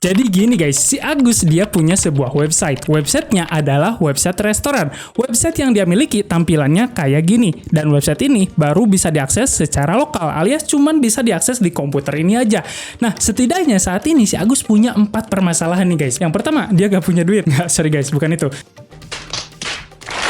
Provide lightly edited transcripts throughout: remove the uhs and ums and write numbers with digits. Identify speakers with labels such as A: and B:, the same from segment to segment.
A: Jadi gini guys, si Agus dia punya sebuah website. Websitenya adalah website restoran. Website yang dia miliki tampilannya kayak gini. Dan website ini baru bisa diakses secara lokal, alias cuman bisa diakses di komputer ini aja. Nah, setidaknya saat ini si Agus punya 4 permasalahan nih guys. Yang pertama, dia gak punya duit. Nggak, sorry guys, bukan itu.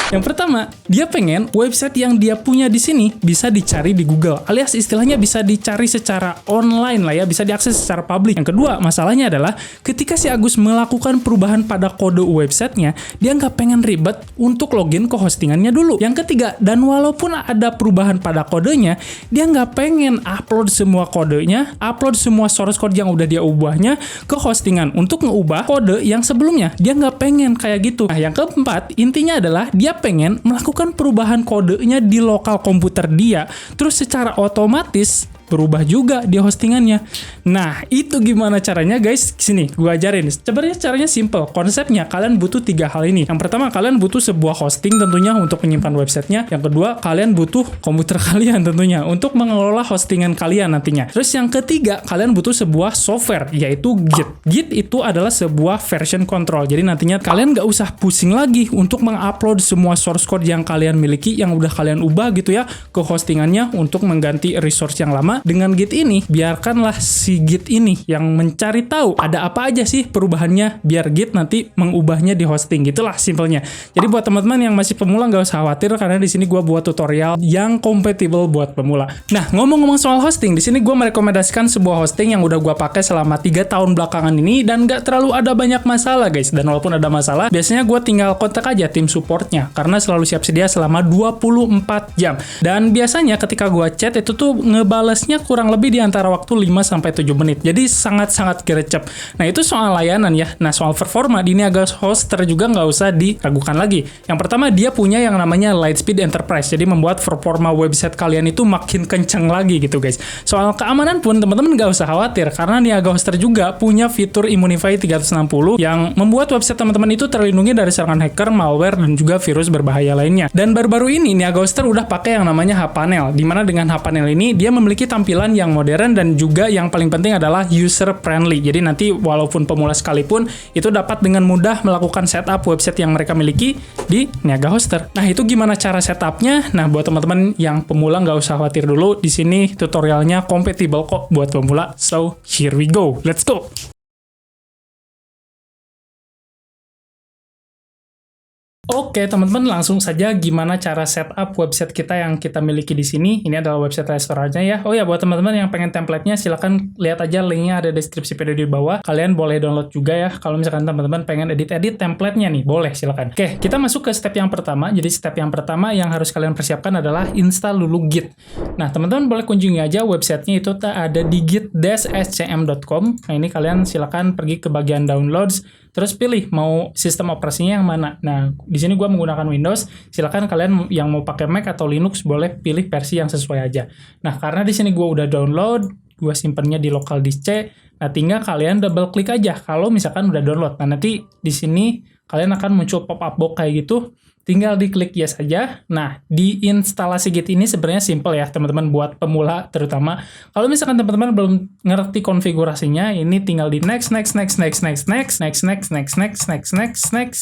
A: Yang pertama, dia pengen website yang dia punya di sini bisa dicari di Google, alias istilahnya bisa dicari secara online lah ya, bisa diakses secara publik. Yang kedua, masalahnya adalah ketika si Agus melakukan perubahan pada kode websitenya, dia nggak pengen ribet untuk login ke hostingannya dulu. Yang ketiga, dan walaupun ada perubahan pada kodenya, dia nggak pengen upload semua kodenya, upload semua source code yang udah dia ubahnya ke hostingan untuk ngeubah kode yang sebelumnya. Dia nggak pengen kayak gitu. Nah, yang keempat, intinya adalah dia pengen melakukan perubahan kodenya di lokal komputer dia, terus secara otomatis berubah juga di hostingannya. Nah, itu gimana caranya guys? Sini, gue ajarin. Sebenarnya caranya simple. Konsepnya, kalian butuh 3 hal ini. Yang pertama, kalian butuh sebuah hosting tentunya untuk menyimpan websitenya. Yang kedua, kalian butuh komputer kalian tentunya untuk mengelola hostingan kalian nantinya. Terus yang ketiga, kalian butuh sebuah software, yaitu Git. Git itu adalah sebuah version control. Jadi nantinya kalian nggak usah pusing lagi untuk mengupload semua source code yang kalian miliki, yang udah kalian ubah gitu ya, ke hostingannya untuk mengganti resource yang lama. Dengan Git ini, biarkanlah si Git ini yang mencari tahu ada apa aja sih perubahannya, biar Git nanti mengubahnya di hosting. Gitulah simpelnya. Jadi buat teman-teman yang masih pemula nggak usah khawatir, karena di sini gue buat tutorial yang compatible buat pemula. Nah, ngomong-ngomong soal hosting, di sini gue merekomendasikan sebuah hosting yang udah gue pakai selama 3 tahun belakangan ini dan nggak terlalu ada banyak masalah guys. Dan walaupun ada masalah, biasanya gue tinggal kontak aja tim supportnya, karena selalu siap sedia selama 24 jam. Dan biasanya ketika gue chat itu tuh ngebales kurang lebih di antara waktu 5-7 menit. Jadi sangat-sangat gercep. Nah, itu soal layanan ya. Nah, soal performa di Niaga Hoster juga nggak usah diragukan lagi. Yang pertama, dia punya yang namanya Lightspeed Enterprise. Jadi membuat performa website kalian itu makin kenceng lagi gitu guys. Soal keamanan pun teman-teman nggak usah khawatir, karena Niaga Hoster juga punya fitur Immunify 360 yang membuat website teman-teman itu terlindungi dari serangan hacker, malware, dan juga virus berbahaya lainnya. Dan baru-baru ini Niaga Hoster udah pakai yang namanya hPanel, di mana dengan hPanel ini dia memiliki tampilan yang modern dan juga yang paling penting adalah user friendly. Jadi nanti walaupun pemula sekalipun itu dapat dengan mudah melakukan setup website yang mereka miliki di Niaga Hoster. Nah, itu gimana cara setupnya? Nah, buat teman-teman yang pemula nggak usah khawatir dulu. Di sini tutorialnya compatible kok buat pemula. So, here we go. Let's go! Oke, teman-teman, langsung saja gimana cara setup website kita yang kita miliki di sini. Ini adalah website restorannya ya. Oh ya, buat teman-teman yang pengen template-nya, silakan lihat aja linknya ada di deskripsi video di bawah. Kalian boleh download juga ya. Kalau misalkan teman-teman pengen edit-edit template-nya nih, boleh silakan. Oke, kita masuk ke step yang pertama. Jadi step yang pertama yang harus kalian persiapkan adalah install dulu Git. Nah, teman-teman boleh kunjungi aja websitenya, itu ada di git-scm.com. Nah, ini kalian silakan pergi ke bagian downloads. Terus pilih mau sistem operasinya yang mana. Nah, di sini gue menggunakan Windows. Silakan kalian yang mau pakai Mac atau Linux boleh pilih versi yang sesuai aja. Nah, karena di sini gue udah download, gue simpennya di local disk C. Nah, tinggal kalian double klik aja kalau misalkan udah download. Nah, nanti di sini kalian akan muncul pop-up box kayak gitu. Tinggal diklik yes saja. Nah, di instalasi Git ini sebenarnya simple ya, teman-teman, buat pemula terutama. Kalau misalkan teman-teman belum ngerti konfigurasinya, ini tinggal di next,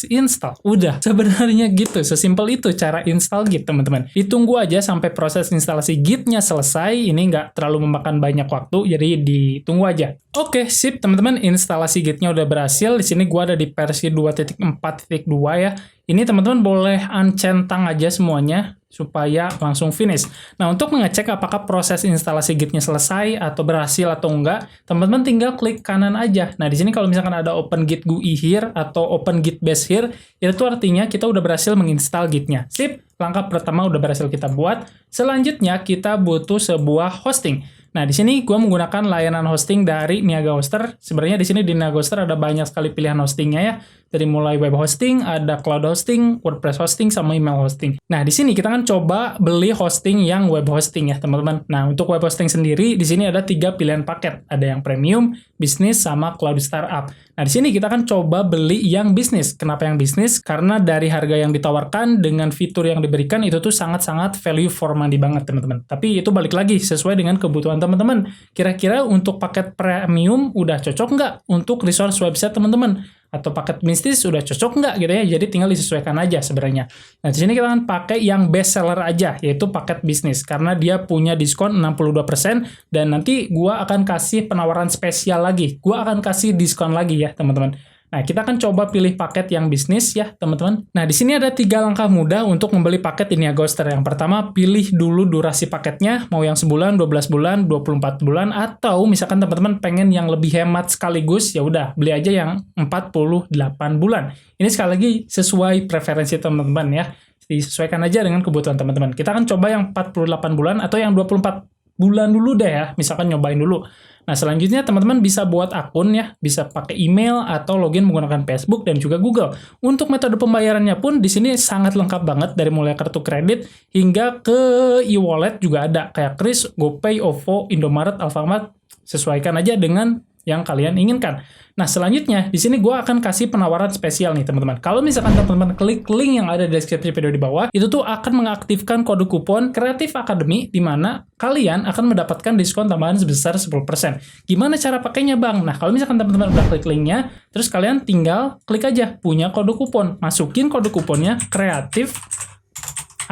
A: install. Udah, sebenarnya gitu. Sesimpel itu cara install Git, teman-teman. Ditunggu aja sampai proses instalasi Git-nya selesai. Ini nggak terlalu memakan banyak waktu, jadi ditunggu aja. Oke, sip, teman-teman. Instalasi Git-nya udah berhasil. Di sini gua ada di versi 2.4.2 ya. Ini teman-teman boleh uncentang aja semuanya supaya langsung finish. Nah, untuk mengecek apakah proses instalasi Git-nya selesai atau berhasil atau enggak, teman-teman tinggal klik kanan aja. Nah, di sini kalau misalkan ada Open Git GUI here atau Open Git Bash here, itu artinya kita udah berhasil menginstal Git-nya. Sip, langkah pertama udah berhasil kita buat. Selanjutnya kita butuh sebuah hosting. Nah, di sini gue menggunakan layanan hosting dari Niaga Hoster. Sebenarnya di sini di Niaga Hoster ada banyak sekali pilihan hostingnya ya. Dari mulai web hosting, ada cloud hosting, WordPress hosting, sama email hosting. Nah, di sini kita kan coba beli hosting yang web hosting ya, teman-teman. Nah, untuk web hosting sendiri, di sini ada 3 pilihan paket. Ada yang premium, bisnis, sama cloud startup. Nah, di sini kita kan coba beli yang bisnis. Kenapa yang bisnis? Karena dari harga yang ditawarkan dengan fitur yang diberikan itu tuh sangat-sangat value for money banget, teman-teman. Tapi itu balik lagi sesuai dengan kebutuhan teman-teman. Kira-kira untuk paket premium udah cocok nggak untuk resource website teman-teman? Atau paket bisnis udah cocok nggak gitu ya, jadi tinggal disesuaikan aja sebenarnya. Nah, di sini kita akan pakai yang best seller aja, yaitu paket bisnis, karena dia punya diskon 62%, dan nanti gua akan kasih penawaran spesial lagi, gua akan kasih diskon lagi ya teman-teman. Nah, kita akan coba pilih paket yang bisnis ya, teman-teman. Nah, di sini ada 3 langkah mudah untuk membeli paket ini ya, Ghoster. Yang pertama, pilih dulu durasi paketnya, mau yang sebulan, 12 bulan, 24 bulan, atau misalkan teman-teman pengen yang lebih hemat sekaligus, ya udah, beli aja yang 48 bulan. Ini sekali lagi sesuai preferensi teman-teman ya. Disesuaikan aja dengan kebutuhan teman-teman. Kita akan coba yang 48 bulan atau yang 24 bulan dulu deh ya, misalkan nyobain dulu. Nah, selanjutnya teman-teman bisa buat akun ya, bisa pakai email atau login menggunakan Facebook dan juga Google. Untuk metode pembayarannya pun di sini sangat lengkap banget, dari mulai kartu kredit hingga ke e-wallet juga ada, kayak Kris, GoPay, OVO, Indomaret, Alfamart. Sesuaikan aja dengan yang kalian inginkan. Nah, selanjutnya di sini gue akan kasih penawaran spesial nih teman-teman. Kalau misalkan teman-teman klik link yang ada di deskripsi video di bawah, itu tuh akan mengaktifkan kode kupon Creative Academy, di mana kalian akan mendapatkan diskon tambahan sebesar 10%. Gimana cara pakainya, Bang? Nah, kalau misalkan teman-teman udah klik linknya, terus kalian tinggal klik aja punya kode kupon, masukin kode kuponnya Creative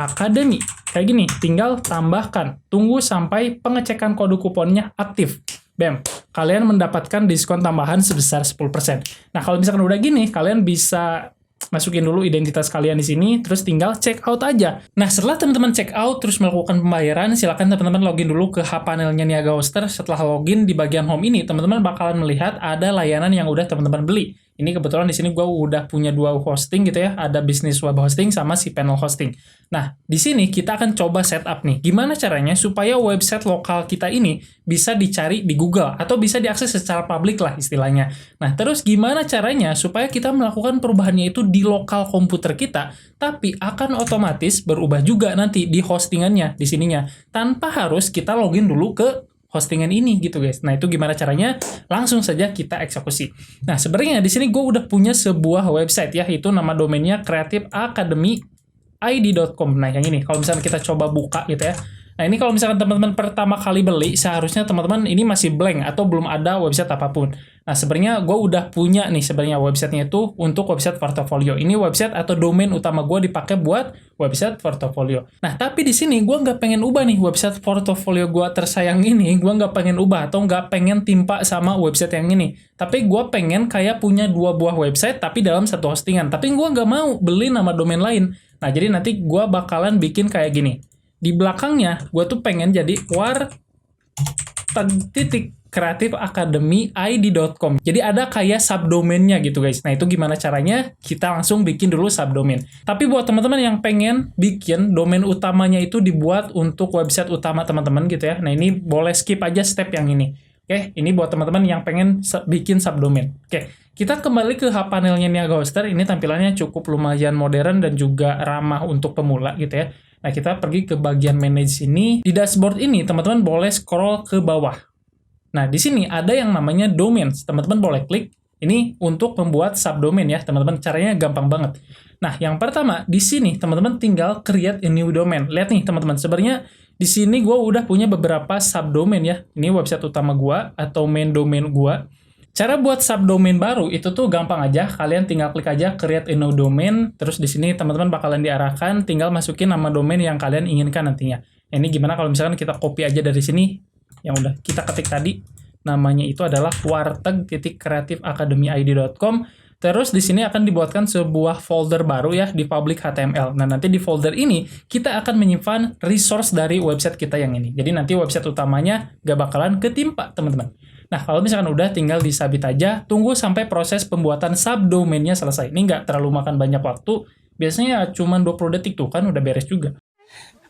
A: Academy. Kayak gini, tinggal tambahkan. Tunggu sampai pengecekan kode kuponnya aktif. Bam, kalian mendapatkan diskon tambahan sebesar 10%. Nah, kalau misalkan udah gini, kalian bisa masukin dulu identitas kalian di sini, terus tinggal check out aja. Nah, setelah teman-teman check out, terus melakukan pembayaran, silakan teman-teman login dulu ke hub-panelnya Niaga Hoster. Setelah login di bagian home ini, teman-teman bakalan melihat ada layanan yang udah teman-teman beli. Ini kebetulan di sini gue udah punya 2 hosting gitu ya, ada bisnis web hosting sama si panel hosting. Nah, di sini kita akan coba setup nih. Gimana caranya supaya website lokal kita ini bisa dicari di Google atau bisa diakses secara publik lah istilahnya. Nah, terus gimana caranya supaya kita melakukan perubahannya itu di lokal komputer kita, tapi akan otomatis berubah juga nanti di hostingannya di sininya, tanpa harus kita login dulu ke hostingan ini gitu guys. Nah, itu gimana caranya? Langsung saja kita eksekusi. Nah, sebenarnya di sini gue udah punya sebuah website ya, itu nama domainnya creativeacademyid.com. Nah, yang ini kalau misalnya kita coba buka gitu ya. Nah, ini kalau misalkan teman-teman pertama kali beli, seharusnya teman-teman ini masih blank atau belum ada website apapun. Nah, sebenarnya gue udah punya nih sebenarnya websitenya itu untuk website portofolio. Ini website atau domain utama gue dipakai buat website portofolio. Nah, tapi di sini gue nggak pengen ubah nih website portofolio gue tersayang ini. Gue nggak pengen ubah atau nggak pengen timpa sama website yang ini. Tapi gue pengen kayak punya 2 buah website tapi dalam satu hostingan. Tapi gue nggak mau beli nama domain lain. Nah, jadi nanti gue bakalan bikin kayak gini. Di belakangnya, gue tuh pengen jadi creativeacademyid.com. Jadi ada kayak subdomainnya gitu guys. Nah, itu gimana caranya? Kita langsung bikin dulu subdomain. Tapi buat teman-teman yang pengen bikin domain utamanya itu dibuat untuk website utama teman-teman gitu ya. Nah, ini boleh skip aja step yang ini. Oke, ini buat teman-teman yang pengen bikin subdomain. Oke, kita kembali ke hub panelnya Niaga Hoster. Ini tampilannya cukup lumayan modern dan juga ramah untuk pemula gitu ya. Nah, kita pergi ke bagian manage ini. Di dashboard ini, teman-teman boleh scroll ke bawah. Nah, di sini ada yang namanya domains. Teman-teman boleh klik. Ini untuk membuat subdomain ya, teman-teman. Caranya gampang banget. Nah, yang pertama, di sini teman-teman tinggal create a new domain. Lihat nih, teman-teman. Sebenarnya di sini gue udah punya beberapa subdomain ya. Ini website utama gue atau main domain gue. Cara buat subdomain baru itu tuh gampang aja. Kalian tinggal klik aja create a new domain. Terus di sini teman-teman bakalan diarahkan. Tinggal masukin nama domain yang kalian inginkan nantinya. Ini gimana kalau misalkan kita copy aja dari sini. Yang udah kita ketik tadi. Namanya itu adalah warteg.creativeacademyid.com. Terus di sini akan dibuatkan sebuah folder baru ya di public HTML. Nah, nanti di folder ini kita akan menyimpan resource dari website kita yang ini. Jadi nanti website utamanya gak bakalan ketimpa, teman-teman. Nah, kalau misalkan udah tinggal disubmit aja, tunggu sampai proses pembuatan subdomainnya selesai. Ini nggak terlalu makan banyak waktu, biasanya cuma 20 detik tuh, kan udah beres juga.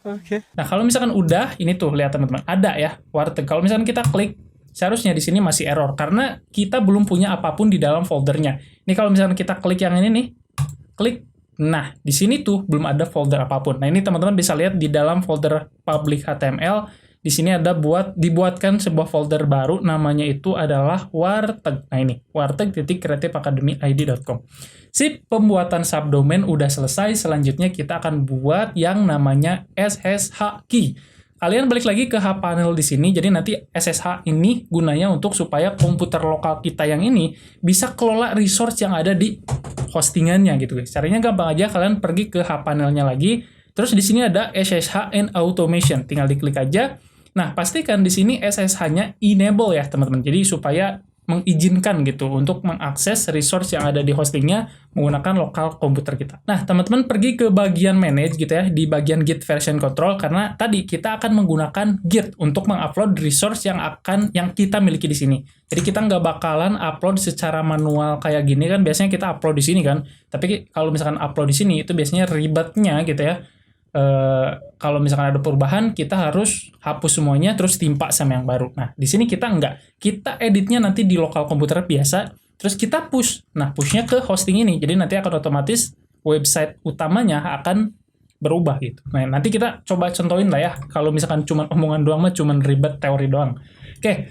A: Oke. Nah, kalau misalkan udah, ini tuh, lihat teman-teman, ada ya, Warteg. Kalau misalkan kita klik, seharusnya di sini masih error karena kita belum punya apapun di dalam foldernya. Ini kalau misalnya kita klik yang ini nih, klik, nah di sini tuh belum ada folder apapun. Nah ini teman-teman bisa lihat di dalam folder public HTML, di sini ada dibuatkan sebuah folder baru, namanya itu adalah warteg. Nah ini, warteg.creativeacademyid.com. Si pembuatan subdomain udah selesai, selanjutnya kita akan buat yang namanya SSH key. Kalian balik lagi ke hPanel di sini, jadi nanti SSH ini gunanya untuk supaya komputer lokal kita yang ini bisa kelola resource yang ada di hostingannya gitu guys. Caranya gampang aja, kalian pergi ke hPanelnya lagi, terus di sini ada SSH and Automation, tinggal diklik aja. Nah, pastikan di sini SSH-nya enable ya, teman-teman. Jadi supaya mengizinkan gitu untuk mengakses resource yang ada di hostingnya menggunakan lokal komputer kita. Nah, teman-teman pergi ke bagian manage gitu ya, di bagian Git version control, karena tadi kita akan menggunakan Git untuk mengupload resource yang kita miliki di sini. Jadi kita nggak bakalan upload secara manual kayak gini kan, biasanya kita upload di sini kan. Tapi kalau misalkan upload di sini itu biasanya ribetnya gitu ya. Kalau misalkan ada perubahan, kita harus hapus semuanya terus timpa sama yang baru. Nah, di sini kita enggak. Kita editnya nanti di lokal komputer biasa, terus kita push. Nah, pushnya ke hosting ini. Jadi nanti akan otomatis website utamanya akan berubah gitu. Nah, nanti kita coba contohin lah ya. Kalau misalkan cuma omongan doang mah cuma ribet teori doang. Oke,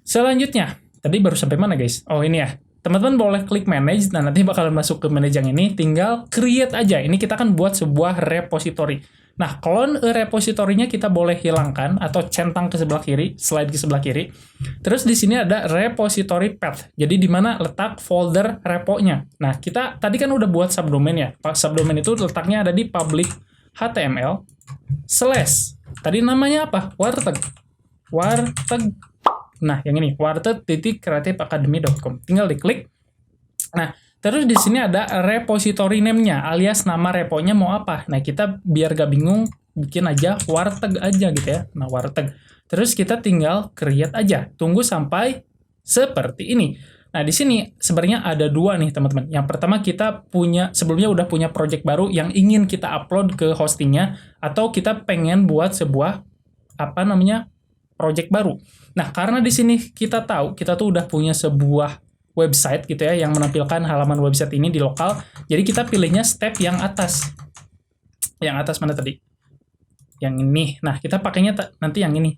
A: selanjutnya. Tadi baru sampai mana guys? Oh, ini ya. Teman-teman boleh klik manage, nah nanti bakalan masuk ke manage yang ini, tinggal create aja. Ini kita akan buat sebuah repository. Nah, clone repositorinya kita boleh hilangkan atau centang ke sebelah kiri, slide ke sebelah kiri. Terus di sini ada repository path. Jadi di mana letak folder repo-nya. Nah, kita tadi kan udah buat subdomain ya. Subdomain itu letaknya ada di public HTML / tadi namanya apa? Warteg. Nah, yang ini, warteg.creativeacademy.com. Tinggal diklik. Nah, terus di sini ada repository name-nya, alias nama reponya mau apa. Nah, kita biar gak bingung, bikin aja warteg aja gitu ya. Nah, warteg. Terus kita tinggal create aja. Tunggu sampai seperti ini. Nah, di sini sebenarnya ada dua nih, teman-teman. Yang pertama kita sebelumnya udah punya project baru yang ingin kita upload ke hostingnya, atau kita pengen buat sebuah, project baru. Nah, karena di sini kita tahu kita tuh udah punya sebuah website gitu ya yang menampilkan halaman website ini di lokal. Jadi kita pilihnya step yang atas. Yang atas mana tadi? Yang ini. Nah, kita pakainya nanti yang ini.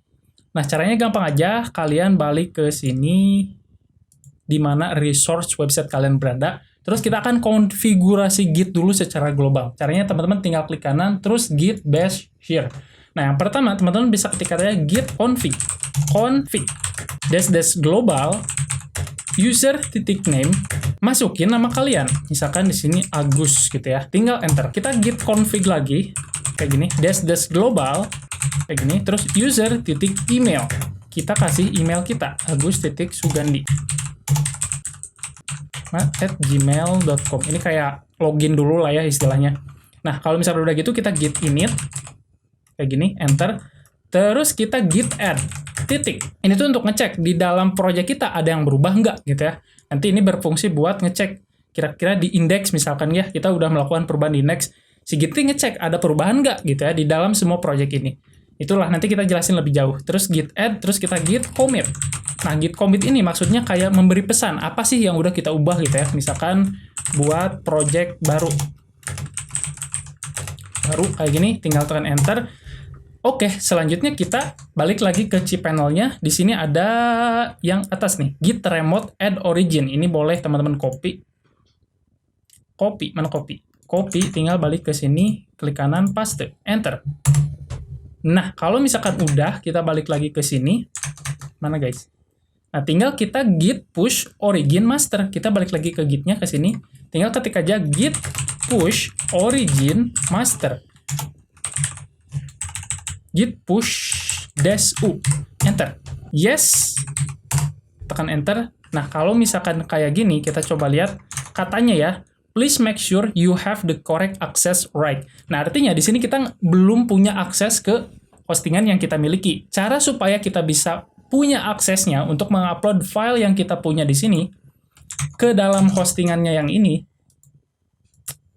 A: Nah, caranya gampang aja. Kalian balik ke sini di mana resource website kalian berada. Terus kita akan konfigurasi Git dulu secara global. Caranya teman-teman tinggal klik kanan terus Git bash here. Nah, yang pertama, teman-teman bisa ketik katanya git config --global user.name, masukin nama kalian. Misalkan di sini Agus gitu ya. Tinggal enter. Kita git config lagi kayak gini, --global kayak gini, terus user.email. Kita kasih email kita, agus.sugandi@gmail.com. Ini kayak login dulu lah ya istilahnya. Nah, kalau misalnya udah gitu kita git init kayak gini, enter. Terus kita git add, titik. Ini tuh untuk ngecek di dalam project kita ada yang berubah nggak gitu ya. Nanti ini berfungsi buat ngecek kira-kira di index misalkan ya, kita udah melakukan perubahan di index. Si Git ngecek ada perubahan nggak gitu ya di dalam semua project ini. Itulah nanti kita jelasin lebih jauh. Terus git add, terus kita git commit. Nah, git commit ini maksudnya kayak memberi pesan apa sih yang udah kita ubah gitu ya. Misalkan buat project baru kayak gini, tinggal tekan enter. Oke, selanjutnya kita balik lagi ke cPanel-nya. Di sini ada yang atas nih, git remote add origin. Ini boleh teman-teman copy. Mana copy? Copy, tinggal balik ke sini, klik kanan, paste, enter. Nah, kalau misalkan udah, kita balik lagi ke sini. Mana guys? Nah, tinggal kita git push origin master. Kita balik lagi ke gitnya ke sini. Tinggal ketik aja git push origin master. Git push -u, enter. Yes, tekan enter. Nah, kalau misalkan kayak gini, kita coba lihat katanya ya, please make sure you have the correct access right. Nah, artinya di sini kita belum punya akses ke hostingan yang kita miliki. Cara supaya kita bisa punya aksesnya untuk mengupload file yang kita punya di sini ke dalam hostingannya yang ini.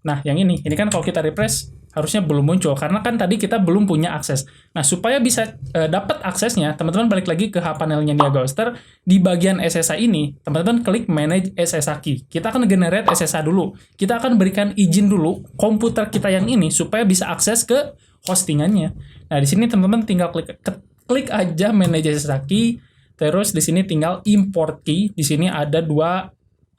A: Nah, yang ini kan kalau kita refresh harusnya belum muncul karena kan tadi kita belum punya akses. Nah, supaya bisa dapat aksesnya, teman-teman balik lagi ke panelnya Niaga Hoster. Di bagian SSH ini, teman-teman klik Manage SSH Key. Kita akan generate SSH dulu. Kita akan berikan izin dulu komputer kita yang ini supaya bisa akses ke hostingannya. Nah, di sini teman-teman tinggal klik aja Manage SSH Key. Terus di sini tinggal Import Key. Di sini ada dua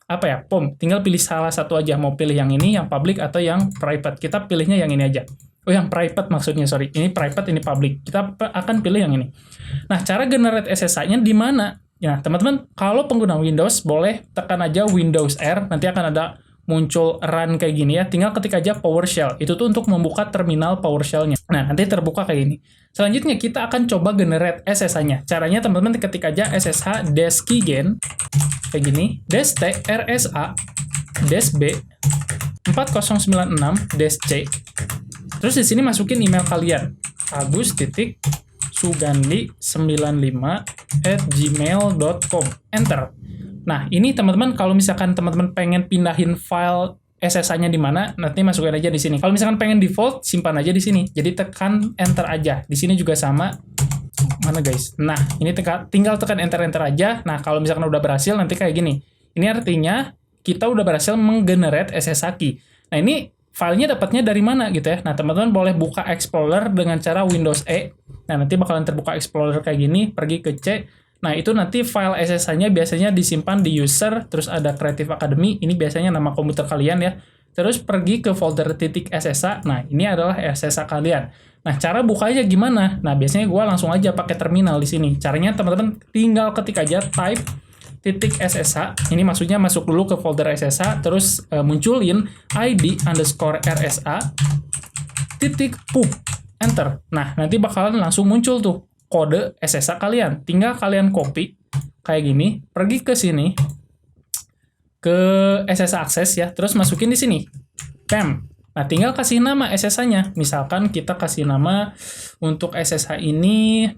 A: POM. Tinggal pilih salah satu aja, mau pilih yang ini, yang public atau yang private. Kita pilihnya yang ini aja. Oh, yang private maksudnya, sorry. Ini private, ini public. Kita akan pilih yang ini. Nah, cara generate SSH-nya di mana? Ya, teman-teman, kalau pengguna Windows, boleh tekan aja Windows R. Nanti akan ada muncul run kayak gini ya. Tinggal ketik aja PowerShell. Itu tuh untuk membuka terminal PowerShell-nya. Nah, nanti terbuka kayak gini. Selanjutnya, kita akan coba generate SSH-nya. Caranya, teman-teman ketik aja SSH -keygen kayak gini, -t rsa -b 4096 -c. Terus di sini masukin email kalian, agus.sugandi95@gmail.com. Enter. Nah, ini teman-teman kalau misalkan teman-teman pengen pindahin file SSH-nya di mana, nanti masukin aja di sini. Kalau misalkan pengen default, simpan aja di sini. Jadi tekan enter aja. Di sini juga sama. Mana guys? Nah, ini tinggal tekan enter aja. Nah, kalau misalkan udah berhasil nanti kayak gini. Ini artinya kita udah berhasil menggenerate SSH key. Nah, ini filenya dapatnya dari mana gitu ya. Nah, teman-teman boleh buka Explorer dengan cara Windows E. Nah, nanti bakalan terbuka Explorer kayak gini, pergi ke C. Nah, itu nanti file SSH-nya biasanya disimpan di user, terus ada Creative Academy, ini biasanya nama komputer kalian ya. Terus pergi ke folder .SSH, nah ini adalah SSH kalian. Nah, cara bukanya gimana? Nah, biasanya gue langsung aja pakai terminal di sini. Caranya teman-teman tinggal ketik aja type .ssh, ini maksudnya masuk dulu ke folder SSH, terus munculin id_rsa .pub, enter. Nah, nanti bakalan langsung muncul tuh kode SSH kalian. Tinggal kalian copy kayak gini, pergi ke sini ke SSH access ya, terus masukin di sini. Bam. Nah, tinggal kasih nama SSH-nya. Misalkan kita kasih nama untuk SSH ini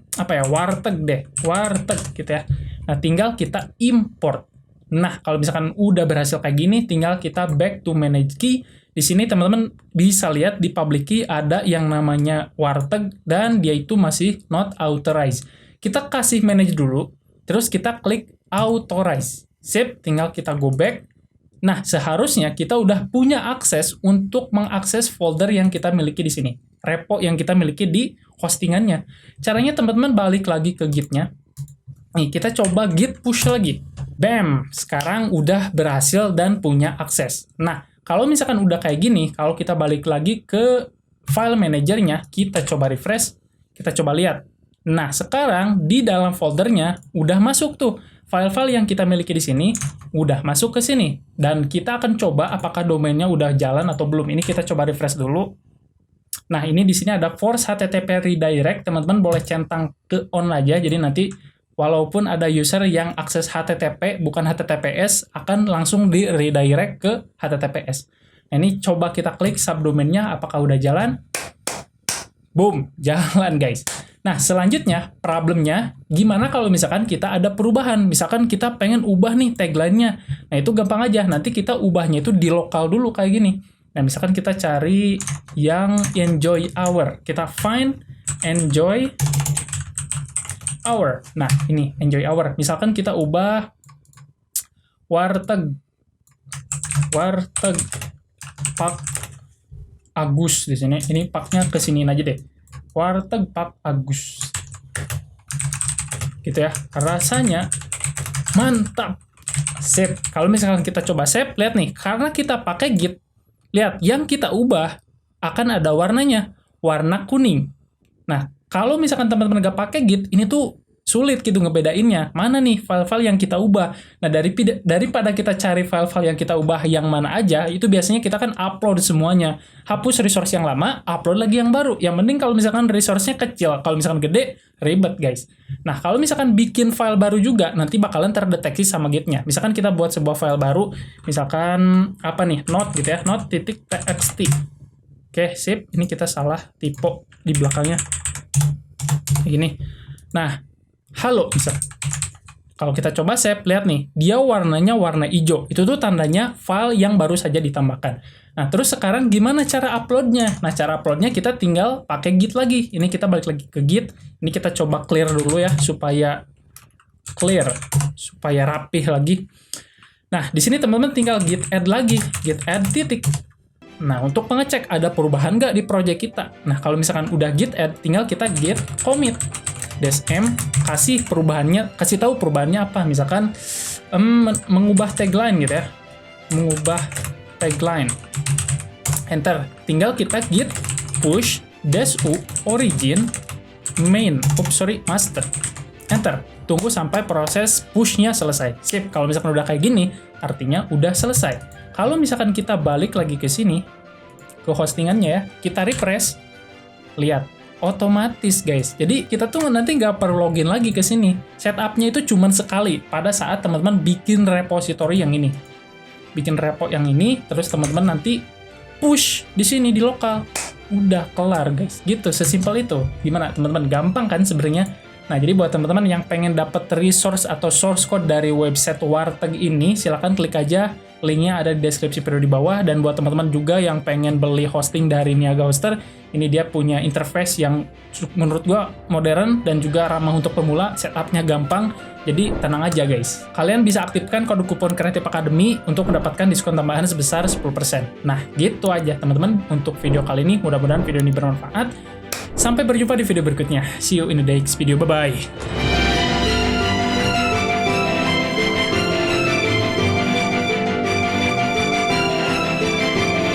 A: warteg deh. Warteg gitu ya. Nah, tinggal kita import. Nah, kalau misalkan udah berhasil kayak gini, tinggal kita back to manage key. Di sini teman-teman bisa lihat di public key ada yang namanya warteg dan dia itu masih not authorized. Kita kasih manage dulu, terus kita klik authorize. Sip, tinggal kita go back. Nah, seharusnya kita udah punya akses untuk mengakses folder yang kita miliki di sini. Repo yang kita miliki di hostingannya. Caranya teman-teman balik lagi ke Git-nya. Nih, kita coba Git push lagi. Bam, sekarang udah berhasil dan punya akses. Nah, kalau misalkan udah kayak gini, kalau kita balik lagi ke file manajernya, kita coba refresh, kita coba lihat. Nah, sekarang di dalam foldernya udah masuk tuh file-file yang kita miliki di sini, udah masuk ke sini. Dan kita akan coba apakah domainnya udah jalan atau belum. Ini kita coba refresh dulu. Nah, ini di sini ada force HTTP redirect, teman-teman boleh centang ke on aja, jadi nanti walaupun ada user yang akses HTTP bukan HTTPS akan langsung di redirect ke HTTPS. Nah, ini coba kita klik subdomainnya apakah udah jalan. Boom, jalan guys. Nah, selanjutnya problemnya gimana kalau misalkan kita ada perubahan. Misalkan kita pengen ubah nih tagline-nya. Nah, itu gampang aja. Nanti kita ubahnya itu di lokal dulu kayak gini. Nah, misalkan kita cari yang enjoy hour. Kita find enjoy hour. Nah, ini enjoy hour. Misalkan kita ubah warteg Pak Agus di sini. Ini paknya ke sini aja deh. Warteg Pak Agus. Gitu ya. Rasanya mantap. Save. Kalau misalkan kita coba save, lihat nih, karena kita pakai Git. Lihat, yang kita ubah akan ada warnanya, warna kuning. Nah, kalau misalkan teman-teman nggak pakai Git, ini tuh sulit gitu ngebedainnya. Mana nih file-file yang kita ubah. Nah, daripada kita cari file-file yang kita ubah yang mana aja, itu biasanya kita kan upload semuanya. Hapus resource yang lama, upload lagi yang baru. Yang penting kalau misalkan resource-nya kecil, kalau misalkan gede, ribet guys. Nah, kalau misalkan bikin file baru juga, nanti bakalan terdeteksi sama Git-nya. Misalkan kita buat sebuah file baru, misalkan note gitu ya, note.txt. Oke, sip. Ini kita salah typo di belakangnya. Gini. Nah, halo misal. Kalau kita coba save, lihat nih, dia warnanya warna hijau. Itu tuh tandanya file yang baru saja ditambahkan. Nah, terus sekarang gimana cara uploadnya? Nah, cara uploadnya kita tinggal pakai Git lagi. Ini kita balik lagi ke Git. Ini kita coba clear dulu ya, supaya rapih lagi. Nah, di sini teman-teman tinggal git add lagi, git add titik. Nah, untuk pengecek ada perubahan nggak di project kita. Nah, kalau misalkan udah git add, tinggal kita git commit. -m, kasih tahu perubahannya apa. Misalkan mengubah tagline gitu ya. Mengubah tagline. Enter. Tinggal kita git push -u origin master. Enter. Tunggu sampai proses push-nya selesai. Sip. Kalau misalkan udah kayak gini, artinya udah selesai. Kalau misalkan kita balik lagi ke sini, ke hostingannya ya, kita refresh, lihat, otomatis guys. Jadi kita tuh nanti nggak perlu login lagi ke sini. Setupnya itu cuma sekali pada saat teman-teman bikin repository yang ini. Bikin repo yang ini, terus teman-teman nanti push di sini di lokal. Udah kelar guys. Gitu, sesimpel itu. Gimana teman-teman? Gampang kan sebenarnya? Nah, jadi buat teman-teman yang pengen dapat resource atau source code dari website Warteg ini, silahkan klik aja, linknya ada di deskripsi video di bawah. Dan buat teman-teman juga yang pengen beli hosting dari Niaga Hoster, ini dia punya interface yang menurut gua modern dan juga ramah untuk pemula, setupnya gampang, jadi tenang aja guys. Kalian bisa aktifkan kode kupon Creative Academy untuk mendapatkan diskon tambahan sebesar 10%. Nah, gitu aja teman-teman untuk video kali ini, mudah-mudahan video ini bermanfaat. Sampai berjumpa di video berikutnya. See you in the next video. Bye-bye.